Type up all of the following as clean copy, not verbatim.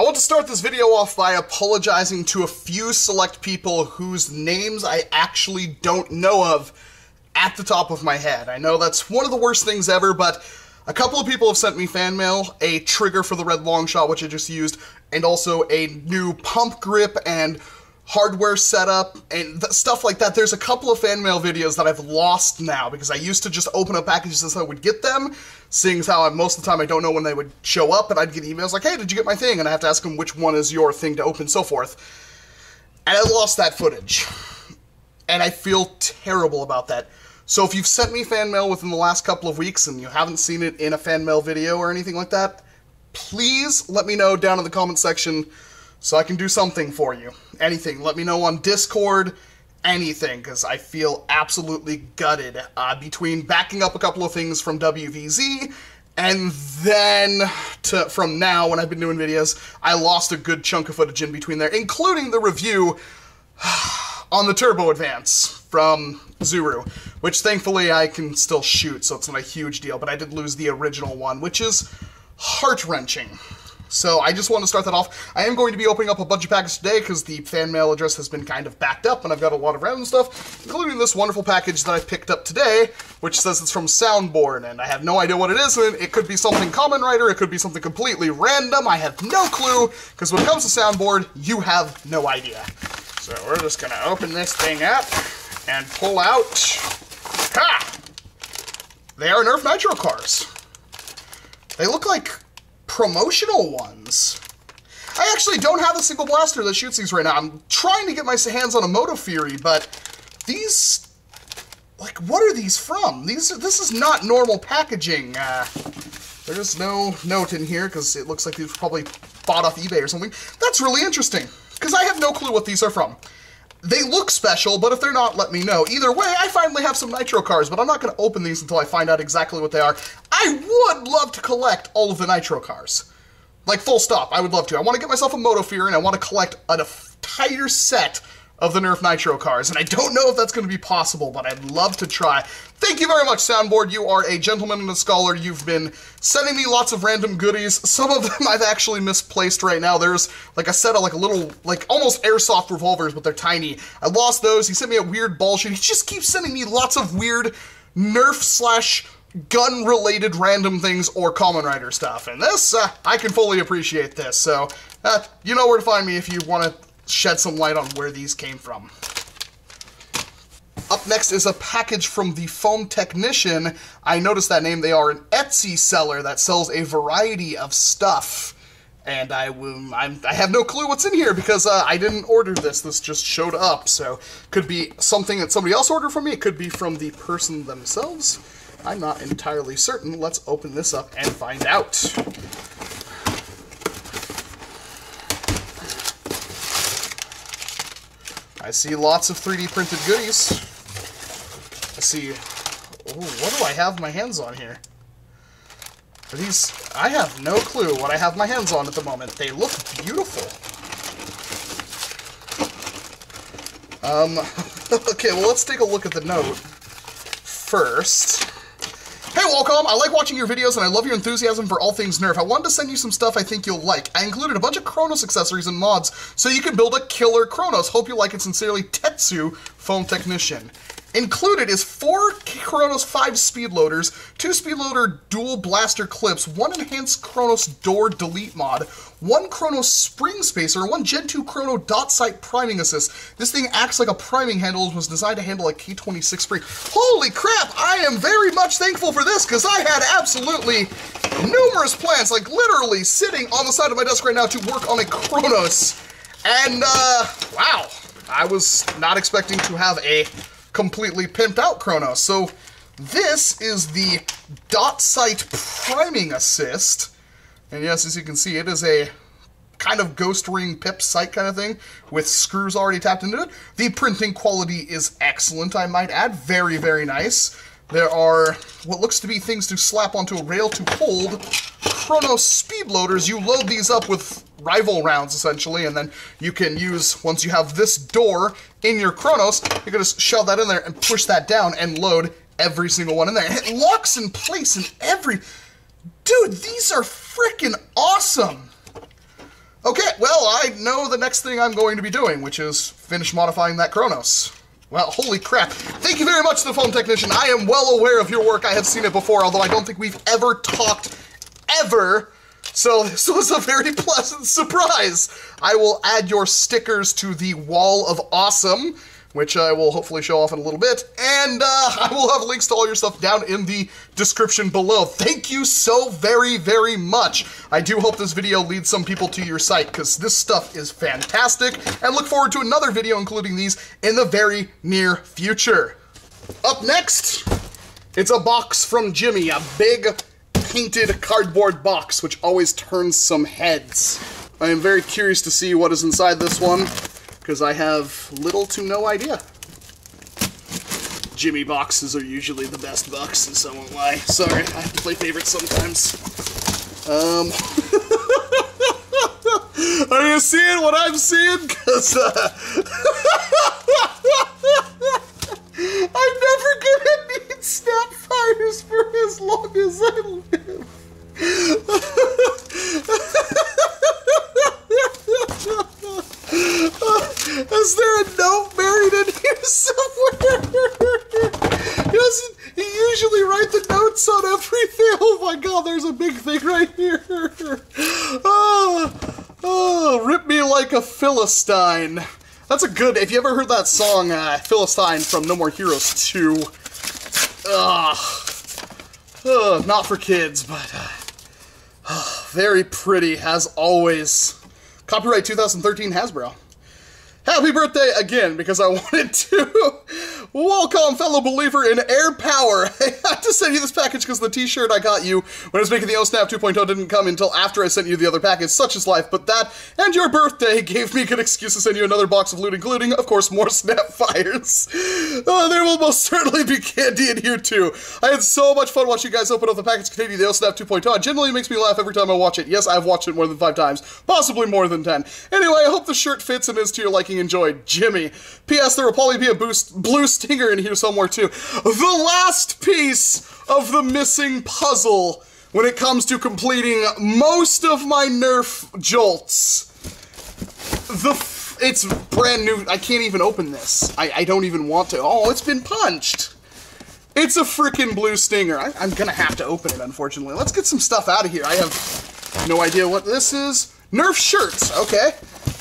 I want to start this video off by apologizing to a few select people whose names I actually don't know of at the top of my head. I know that's one of the worst things ever, but a couple of people have sent me fan mail, a trigger for the red long shot, which I just used, and also a new pump grip and hardware setup and stuff like that. There's a couple of fan mail videos that I've lost now because I used to just open up packages as I would get them, seeing as how most of the time I don't know when they would show up, and I'd get emails like, hey, did you get my thing? And I have to ask them which one is your thing to open, so forth. And I lost that footage. And I feel terrible about that. So if you've sent me fan mail within the last couple of weeks and you haven't seen it in a fan mail video or anything like that, please let me know down in the comment section so I can do something for you. Anything. Let me know on Discord, anything, because I feel absolutely gutted between backing up a couple of things from WVZ and then from now when I've been doing videos, I lost a good chunk of footage in between there, including the review on the Turbo Advance from Zuru, which thankfully I can still shoot, so it's not a huge deal, but I did lose the original one, which is heart-wrenching. So I just want to start that off. I am going to be opening up a bunch of packages today because the fan mail address has been kind of backed up and I've got a lot of random stuff, including this wonderful package that I picked up today, which says it's from Soundborn, and I have no idea what it is. It could be something Common Writer, it could be something completely random, I have no clue, because when it comes to Soundborn, you have no idea. So we're just going to open this thing up and pull out... Ha! They are Nerf Nitro cars. They look like promotional ones. I actually don't have a single blaster that shoots these right now. I'm trying to get my hands on a Moto Fury, but these... like, what are these from? This is not normal packaging. There's no note in here, because it looks like these were probably bought off eBay or something. That's really interesting, because I have no clue what these are from. They look special, but if they're not, let me know. Either way, I finally have some Nitro cars, but I'm not going to open these until I find out exactly what they are. I would love to collect all of the Nitro cars. Like, full stop, I would love to. I want to get myself a Moto Fury, and I want to collect an entire set of the Nerf Nitro cars, and I don't know if that's going to be possible, but I'd love to try. Thank you very much, Soundboard. You are a gentleman and a scholar. You've been sending me lots of random goodies. Some of them I've actually misplaced right now. There's like a set of like a little, like almost airsoft revolvers, but they're tiny. I lost those. He sent me a weird ball shoot. He just keeps sending me lots of weird Nerf / gun-related random things or Common Writer stuff. And this, I can fully appreciate this. So, you know where to find me if you want to shed some light on where these came from. Up next is a package from the Foam Technician. I noticed that name. They are an Etsy seller that sells a variety of stuff. And I have no clue what's in here because I didn't order this. This just showed up. So could be something that somebody else ordered from me. It could be from the person themselves. I'm not entirely certain. Let's open this up and find out. I see lots of 3D printed goodies. I see... oh, what do I have my hands on here? Are these... I have no clue what I have my hands on at the moment. They look beautiful. Okay, well, let's take a look at the note first. Hey, Walcom, I like watching your videos and I love your enthusiasm for all things Nerf. I wanted to send you some stuff I think you'll like. I included a bunch of Chronos accessories and mods so you can build a killer Chronos. Hope you like it. Sincerely, Tetsu, Foam Technician. Included is 4 Chronos 5 speed loaders, 2 speed loader dual blaster clips, 1 enhanced Chronos door delete mod, 1 Chronos spring spacer, 1 Gen 2 Chrono dot sight priming assist. This thing acts like a priming handle and was designed to handle a K26 spring. Holy crap! I am very much thankful for this because I had absolutely numerous plans, like literally sitting on the side of my desk right now to work on a Chronos. And, wow. I was not expecting to have a completely pimped out Chronos. So this is the dot sight priming assist. And yes, as you can see, it is a kind of ghost ring pip sight kind of thing with screws already tapped into it. The printing quality is excellent, I might add. Very, very nice. There are what looks to be things to slap onto a rail to hold Chronos speed loaders. You load these up with rival rounds, essentially, and then you can use, once you have this door in your Chronos, you're going to shove that in there and push that down and load every single one in there. And it locks in place in every... Dude, these are freaking awesome! Okay, well, I know the next thing I'm going to be doing, which is finish modifying that Chronos. Well, holy crap. Thank you very much, the foam technician. I am well aware of your work. I have seen it before, although I don't think we've ever talked, ever. So this was a very pleasant surprise. I will add your stickers to the wall of awesome, which I will hopefully show off in a little bit, and I will have links to all your stuff down in the description below. Thank you so very, very much. I do hope this video leads some people to your site, because this stuff is fantastic, and look forward to another video including these in the very near future. Up next, it's a box from Jimmy, a big painted cardboard box, which always turns some heads. I am very curious to see what is inside this one, because I have little to no idea. Jimmy boxes are usually the best boxes, I won't lie. Sorry, I have to play favorites sometimes. Are you seeing what I'm seeing? Because, I'm never gonna need Snapfires for as long as I live. Is there a note buried in here somewhere? He usually write the notes on everything. Oh my god, there's a big thing right here. Oh, rip me like a Philistine. That's a good, if you ever heard that song, Philistine from No More Heroes 2. Not for kids, but very pretty as always. Copyright 2013 Hasbro. Happy birthday again, because I wanted to. Welcome, fellow believer in air power. I had to send you this package because the t-shirt I got you when I was making the OSNAP 2.0 didn't come until after I sent you the other package. Such is life, but that and your birthday gave me a good excuse to send you another box of loot, including, of course, more Snapfires. There will most certainly be candy in here, too. I had so much fun watching you guys open up the package containing the OSNAP 2.0. It generally makes me laugh every time I watch it. Yes, I've watched it more than 5 times, possibly more than 10. Anyway, I hope the shirt fits and is to your liking. Enjoy, Jimmy. P.S. There will probably be a blue stinger in here somewhere too. The last piece of the missing puzzle when it comes to completing most of my Nerf jolts. It's brand new. I can't even open this. I don't even want to. Oh, it's been punched. It's a frickin' blue stinger. I'm gonna have to open it, unfortunately. Let's get some stuff out of here. I have no idea what this is. Nerf shirts, okay.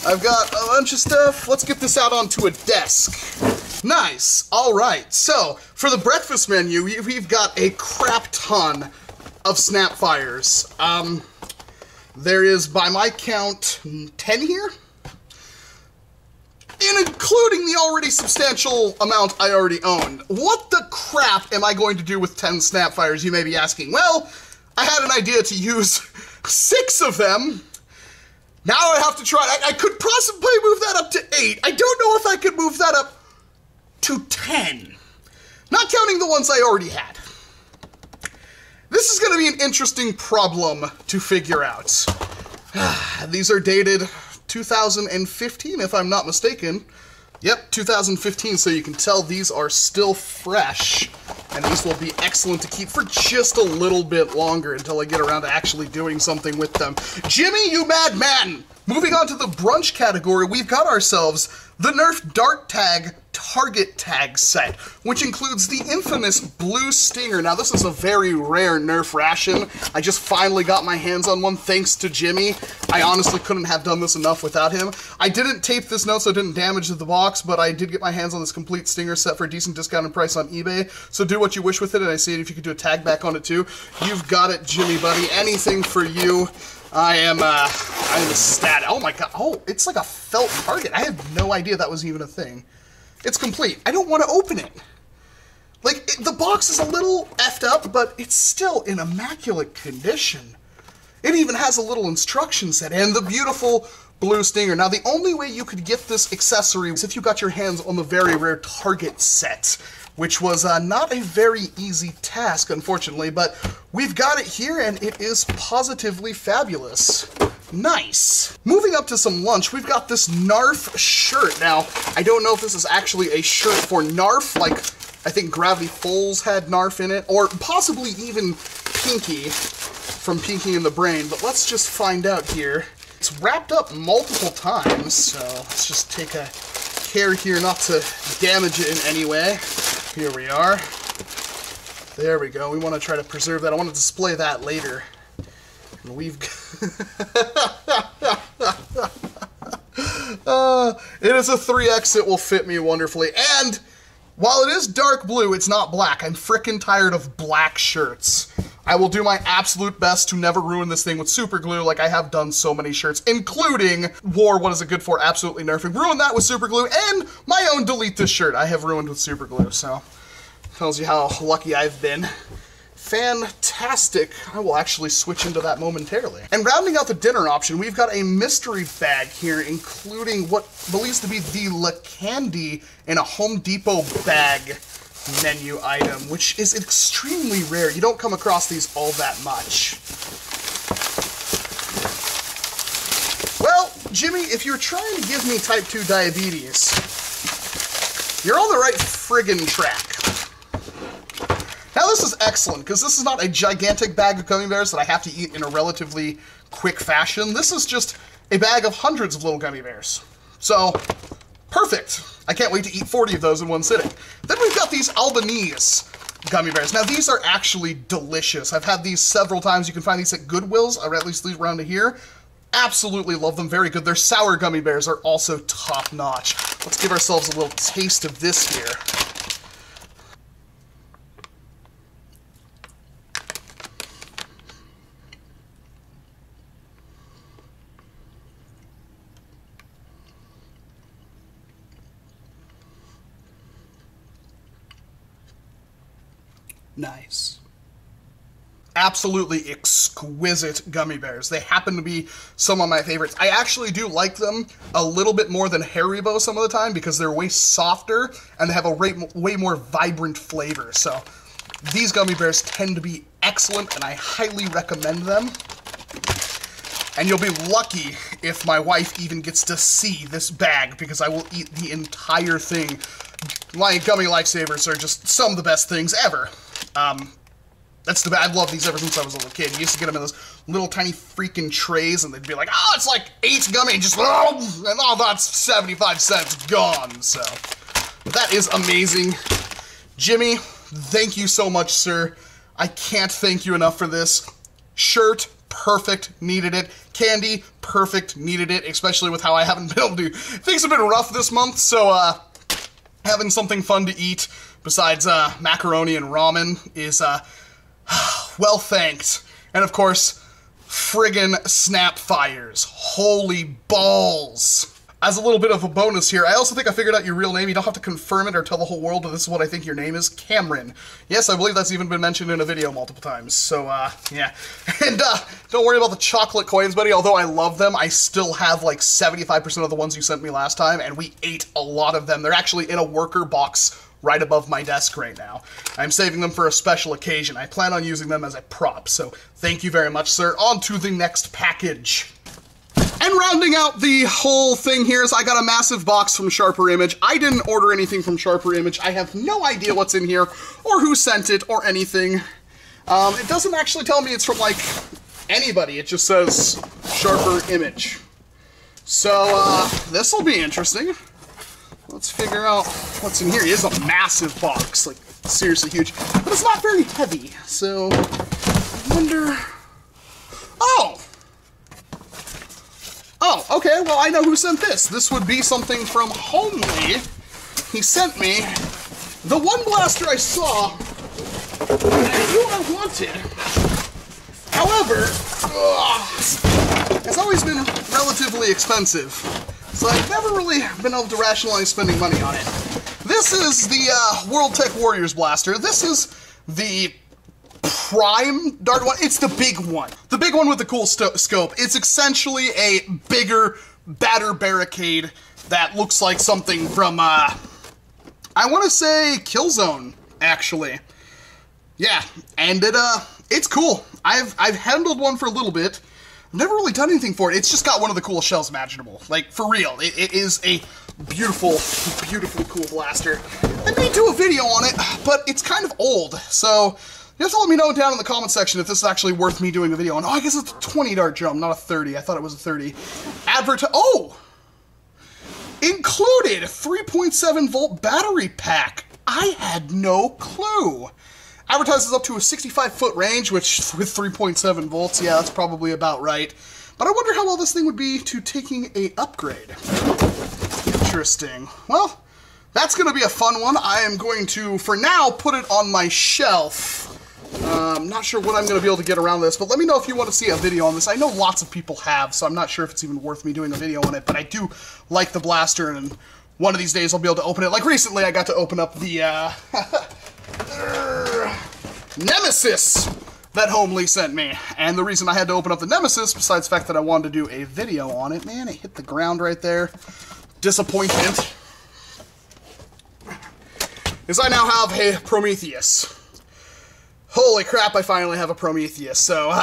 I've got a bunch of stuff. Let's get this out onto a desk. Nice. All right. So, for the breakfast menu, we've got a crap ton of Snapfires. There is, by my count, 10 here? Including the already substantial amount I already owned. What the crap am I going to do with 10 Snapfires, you may be asking? Well, I had an idea to use 6 of them. Now I have to try. I could possibly move that up to 8. I don't know if I could move that up to 10. Not counting the ones I already had. This is going to be an interesting problem to figure out. These are dated 2015, if I'm not mistaken. Yep, 2015, so you can tell these are still fresh. And these will be excellent to keep for just a little bit longer until I get around to actually doing something with them. Jimmy, you madman! Moving on to the brunch category, we've got ourselves the Nerf Dart Tag Target Tag set, which includes the infamous blue stinger. Now, this is a very rare Nerf ration. I just finally got my hands on one thanks to Jimmy. I honestly couldn't have done this enough without him. I didn't tape this note so it didn't damage the box, but I did get my hands on this complete stinger set for a decent discounted price on eBay. So do what you wish with it, and I see it if you could do a tag back on it too. You've got it, Jimmy, buddy. Anything for you. I'm ecstatic. Oh my god. Oh, it's like a felt target. I had no idea that was even a thing. It's complete. I don't want to open it. Like, the box is a little effed up, but it's still in immaculate condition. It even has a little instruction set and the beautiful blue stinger. Now, the only way you could get this accessory was if you got your hands on the very rare Target set, which was not a very easy task, unfortunately, but we've got it here, and it is positively fabulous. Nice. Moving up to some lunch, we've got this NERF shirt. Now, I don't know if this is actually a shirt for NERF, like I think Gravity Falls had NERF in it, or possibly even Pinky from Pinky and the Brain, but let's just find out here. It's wrapped up multiple times, so let's just take a care here not to damage it in any way. Here we are. There we go. We want to try to preserve that. I want to display that later. And we've it is a 3X. It will fit me wonderfully. And while it is dark blue, it's not black. I'm frickin' tired of black shirts. I will do my absolute best to never ruin this thing with super glue like I have done so many shirts, including War, What Is It Good For? Absolutely Nerfing. Ruined that with super glue, and my own Delete This shirt I have ruined with super glue, so tells you how lucky I've been. Fantastic. I will actually switch into that momentarily. And rounding out the dinner option, we've got a mystery bag here, including what believes to be the La Candy in a Home Depot bag menu item, which is extremely rare. You don't come across these all that much. Well, Jimmy, if you're trying to give me type 2 diabetes, you're on the right friggin' track. Now this is excellent, because this is not a gigantic bag of gummy bears that I have to eat in a relatively quick fashion. This is just a bag of hundreds of little gummy bears. So, perfect. I can't wait to eat 40 of those in one sitting. Then we've got these Albanese gummy bears. Now these are actually delicious. I've had these several times. You can find these at Goodwill's, or at least around here. Absolutely love them, very good. Their sour gummy bears are also top-notch. Let's give ourselves a little taste of this here. Nice. Absolutely exquisite gummy bears. They happen to be some of my favorites. I actually do like them a little bit more than Haribo some of the time because they're way softer and they have a way more vibrant flavor. So these gummy bears tend to be excellent and I highly recommend them. And you'll be lucky if my wife even gets to see this bag because I will eat the entire thing. My gummy lifesavers are just some of the best things ever. I've loved these ever since I was a little kid. You used to get them in those little tiny freaking trays, and they'd be like, oh, it's like 8 gummy, and just, oh, that's 75 cents gone. So, that is amazing. Jimmy, thank you so much, sir. I can't thank you enough for this. Shirt, perfect, needed it. Candy, perfect, needed it, especially with how I haven't been able to. Things have been rough this month, so, having something fun to eat besides macaroni and ramen is well thanked. And of course, friggin' snap fires. Holy balls. As a little bit of a bonus here, I also think I figured out your real name. You don't have to confirm it or tell the whole world, but this is what I think your name is, Cameron. Yes, I believe that's even been mentioned in a video multiple times, so, yeah. And, don't worry about the chocolate coins, buddy. Although I love them, I still have, like, 75% of the ones you sent me last time, and we ate a lot of them. They're actually in a worker box right above my desk right now. I'm saving them for a special occasion. I plan on using them as a prop, so thank you very much, sir. On to the next package. And rounding out the whole thing here is I got a massive box from Sharper Image. I didn't order anything from Sharper Image. I have no idea what's in here, or who sent it, or anything. It doesn't actually tell me it's from, like, anybody. It just says Sharper Image. So, this'll be interesting. Let's figure out what's in here. It is a massive box, like, seriously huge. But it's not very heavy, so I wonder... Oh, okay, well, I know who sent this. This would be something from Homely. He sent me the one blaster I saw that I knew I wanted. However, it's always been relatively expensive, so I've never really been able to rationalize spending money on it. This is the World Tech Warriors blaster. This is the Prime dart one. It's the big one. The big one with the cool scope. It's essentially a bigger, badder barricade that looks like something from, I want to say Killzone, actually. Yeah, and it's cool. I've handled one for a little bit. I've never really done anything for it. It's just got one of the coolest shells imaginable. Like, for real. It is a beautiful, beautifully cool blaster. I may do a video on it, but it's kind of old, so You have to let me know down in the comment section if this is actually worth me doing a video on. Oh, I guess it's a 20 dart jump, not a 30. I thought it was a 30. Oh! Included 3.7 volt battery pack. I had no clue. Advertises up to a 65-foot range, which with 3.7 volts, yeah, that's probably about right. But I wonder how well this thing would be to taking a upgrade. Interesting. Well, that's going to be a fun one. I am going to, for now, put it on my shelf. I'm not sure what I'm going to be able to get around this, but let me know if you want to see a video on this. I know lots of people have, so I'm not sure if it's even worth me doing a video on it, but I do like the blaster, and one of these days I'll be able to open it. Like recently, I got to open up the Nemesis that Homely sent me. And the reason I had to open up the Nemesis, besides the fact that I wanted to do a video on it, man, it hit the ground right there. Disappointment. Is I now have a Prometheus. Holy crap, I finally have a Prometheus. So,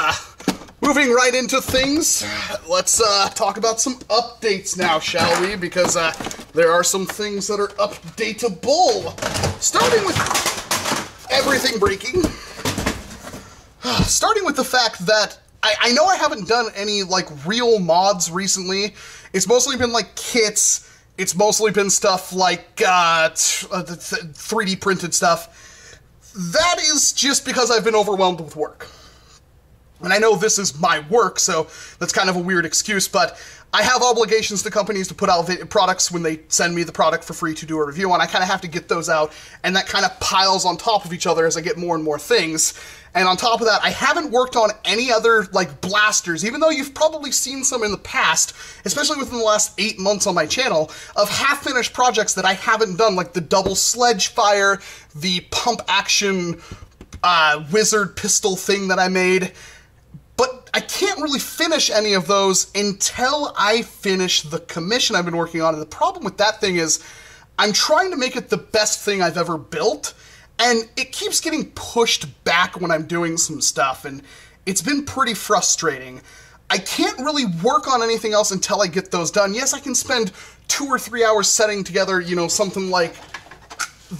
moving right into things, let's talk about some updates now, shall we? Because there are some things that are updatable. Starting with everything breaking. Starting with the fact that I know I haven't done any, like, real mods recently. It's mostly been, like, kits. It's mostly been stuff like 3D printed stuff. That is just because I've been overwhelmed with work. And I know this is my work, so that's kind of a weird excuse, but I have obligations to companies to put out products when they send me the product for free to do a review on. I kind of have to get those out, and that kind of piles on top of each other as I get more and more things. And on top of that, I haven't worked on any other, like, blasters, even though you've probably seen some in the past, especially within the last 8 months on my channel, of half-finished projects that I haven't done, like the double sledge fire, the pump action wizard pistol thing that I made. But I can't really finish any of those until I finish the commission I've been working on. And the problem with that thing is I'm trying to make it the best thing I've ever built, and it keeps getting pushed back when I'm doing some stuff, and it's been pretty frustrating. I can't really work on anything else until I get those done. Yes, I can spend 2 or 3 hours setting together, you know, something like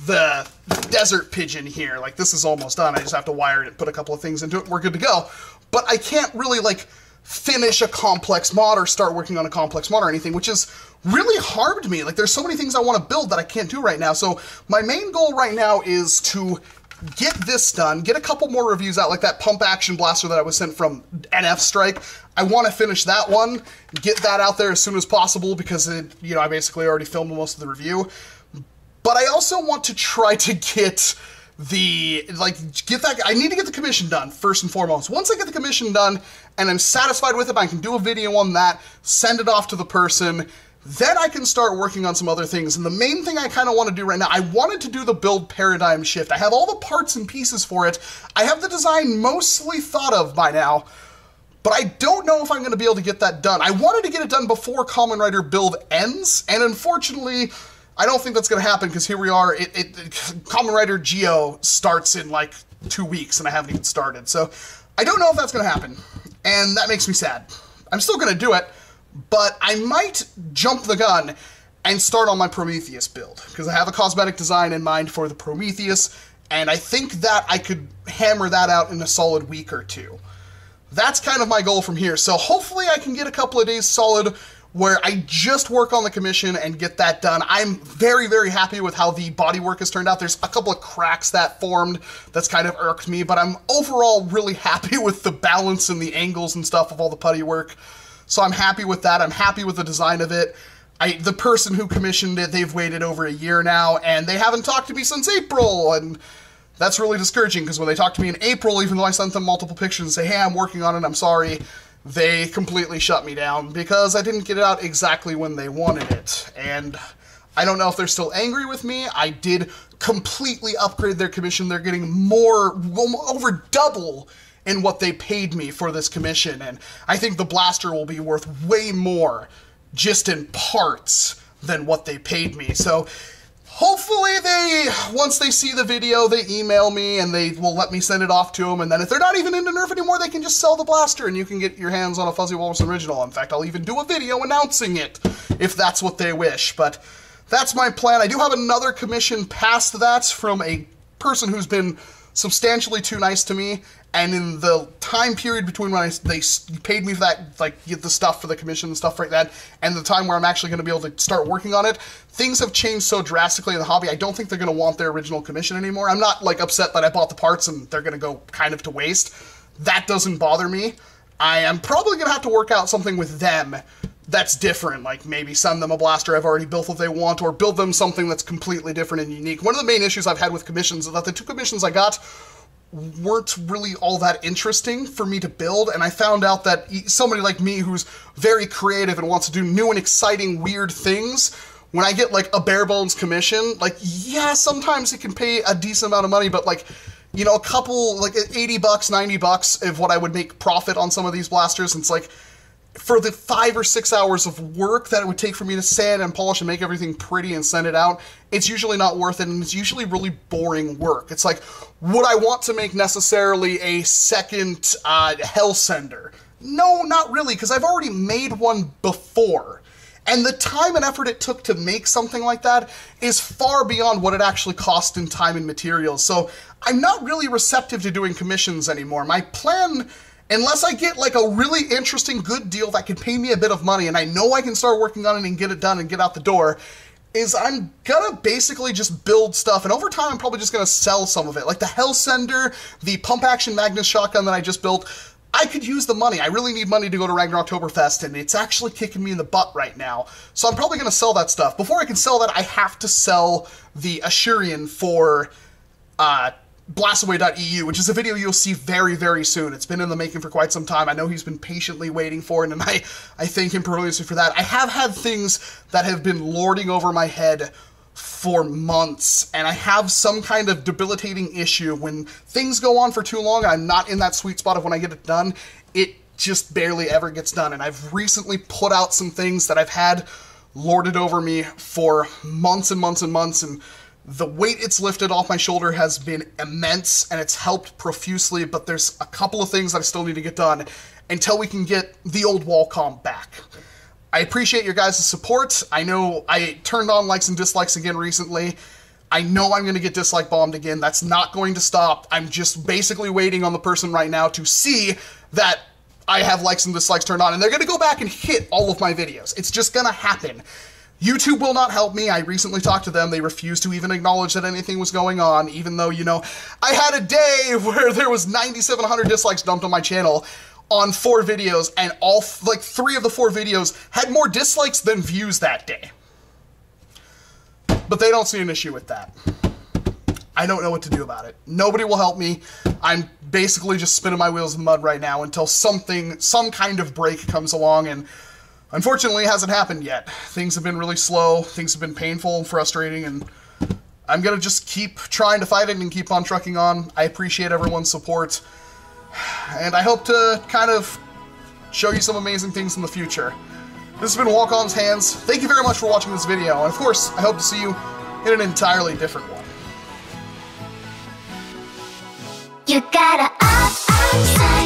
the desert pigeon here. Like, this is almost done. I just have to wire it and put a couple of things into it, and we're good to go. But I can't really, like, finish a complex mod or start working on a complex mod or anything, which is really harmed me. Like, there's so many things I want to build that I can't do right now. So my main goal right now is to get this done, get a couple more reviews out, like that pump action blaster that I was sent from NF Strike. I want to finish that one, get that out there as soon as possible, because it, you know, I basically already filmed most of the review. But I also want to try to get I need to get the commission done, first and foremost. Once I get the commission done, and I'm satisfied with it, I can do a video on that, send it off to the person, then I can start working on some other things. And the main thing I kind of want to do right now, I wanted to do the build paradigm shift. I have all the parts and pieces for it. I have the design mostly thought of by now, but I don't know if I'm going to be able to get that done. I wanted to get it done before Kamen Rider build ends, and unfortunately, I don't think that's going to happen, because here we are. Kamen Rider Geo starts in like 2 weeks, and I haven't even started. So I don't know if that's going to happen, and that makes me sad. I'm still going to do it, but I might jump the gun and start on my Prometheus build, because I have a cosmetic design in mind for the Prometheus, and I think that I could hammer that out in a solid week or two. That's kind of my goal from here. So hopefully I can get a couple of days solid where I just work on the commission and get that done. I'm very, very happy with how the bodywork has turned out. There's a couple of cracks that formed that's kind of irked me, but I'm overall really happy with the balance and the angles and stuff of all the putty work. So I'm happy with that. I'm happy with the design of it. The person who commissioned it, they've waited over a year now, and they haven't talked to me since April, and that's really discouraging, because when they talked to me in April, even though I sent them multiple pictures and say, hey, I'm working on it, I'm sorry, they completely shut me down because I didn't get it out exactly when they wanted it. And I don't know if they're still angry with me. I did completely upgrade their commission. They're getting more, over double in what they paid me for this commission. And I think the blaster will be worth way more just in parts than what they paid me. So hopefully once they see the video, they email me and they will let me send it off to them. And then if they're not even into NERF anymore, they can just sell the blaster and you can get your hands on a Fuzzy Walrus original. In fact, I'll even do a video announcing it if that's what they wish. But that's my plan. I do have another commission past that from a person who's been substantially too nice to me, and in the time period between when they paid me for that, like, the stuff for the commission and stuff like that, and the time where I'm actually going to be able to start working on it, things have changed so drastically in the hobby, I don't think they're going to want their original commission anymore. I'm not, like, upset that I bought the parts and they're going to go kind of to waste. That doesn't bother me. I am probably going to have to work out something with them that's different, like maybe send them a blaster I've already built what they want, or build them something that's completely different and unique. One of the main issues I've had with commissions is that the 2 commissions I got weren't really all that interesting for me to build, and I found out that somebody like me who's very creative and wants to do new and exciting weird things, when I get like a bare bones commission, like, yeah, sometimes it can pay a decent amount of money, but like, you know, a couple, like $80, $90 of what I would make profit on some of these blasters, and it's like, for the 5 or 6 hours of work that it would take for me to sand and polish and make everything pretty and send it out, it's usually not worth it, and it's usually really boring work. It's like, would I want to make necessarily a second Hell Sender? No, not really, because I've already made one before. And the time and effort it took to make something like that is far beyond what it actually cost in time and materials. So I'm not really receptive to doing commissions anymore. My plan, unless I get like a really interesting good deal that can pay me a bit of money and I know I can start working on it and get it done and get out the door, is I'm gonna basically just build stuff, and over time I'm probably just gonna sell some of it. Like the Hell Sender, the pump action Magnus shotgun that I just built, I could use the money. I really need money to go to Ragnaroktoberfest, and it's actually kicking me in the butt right now. So I'm probably gonna sell that stuff. Before I can sell that, I have to sell the Ashurian for blastaway.eu, which is a video you'll see very, very soon. It's been in the making for quite some time. I know he's been patiently waiting for it, and I thank him profusely for that. I have had things that have been lording over my head for months, and I have some kind of debilitating issue. When things go on for too long and I'm not in that sweet spot of when I get it done, it just barely ever gets done. And I've recently put out some things that I've had lorded over me for months and months and months, and the weight it's lifted off my shoulder has been immense, and it's helped profusely, but there's a couple of things that I still need to get done until we can get the old Walcom back. I appreciate your guys' support. I know I turned on likes and dislikes again recently. I know I'm going to get dislike bombed again. That's not going to stop. I'm just basically waiting on the person right now to see that I have likes and dislikes turned on, and they're going to go back and hit all of my videos. It's just going to happen. YouTube will not help me. I recently talked to them. They refused to even acknowledge that anything was going on, even though, you know, I had a day where there was 9,700 dislikes dumped on my channel on 4 videos, and all, like, 3 of the 4 videos had more dislikes than views that day. But they don't see an issue with that. I don't know what to do about it. Nobody will help me. I'm basically just spinning my wheels in the mud right now until some kind of break comes along, and unfortunately, it hasn't happened yet. Things have been really slow, things have been painful and frustrating, and I'm gonna just keep trying to fight it and keep on trucking on. I appreciate everyone's support, and I hope to kind of show you some amazing things in the future. This has been Walcom's Hands. Thank you very much for watching this video, and of course, I hope to see you in an entirely different one. You gotta up,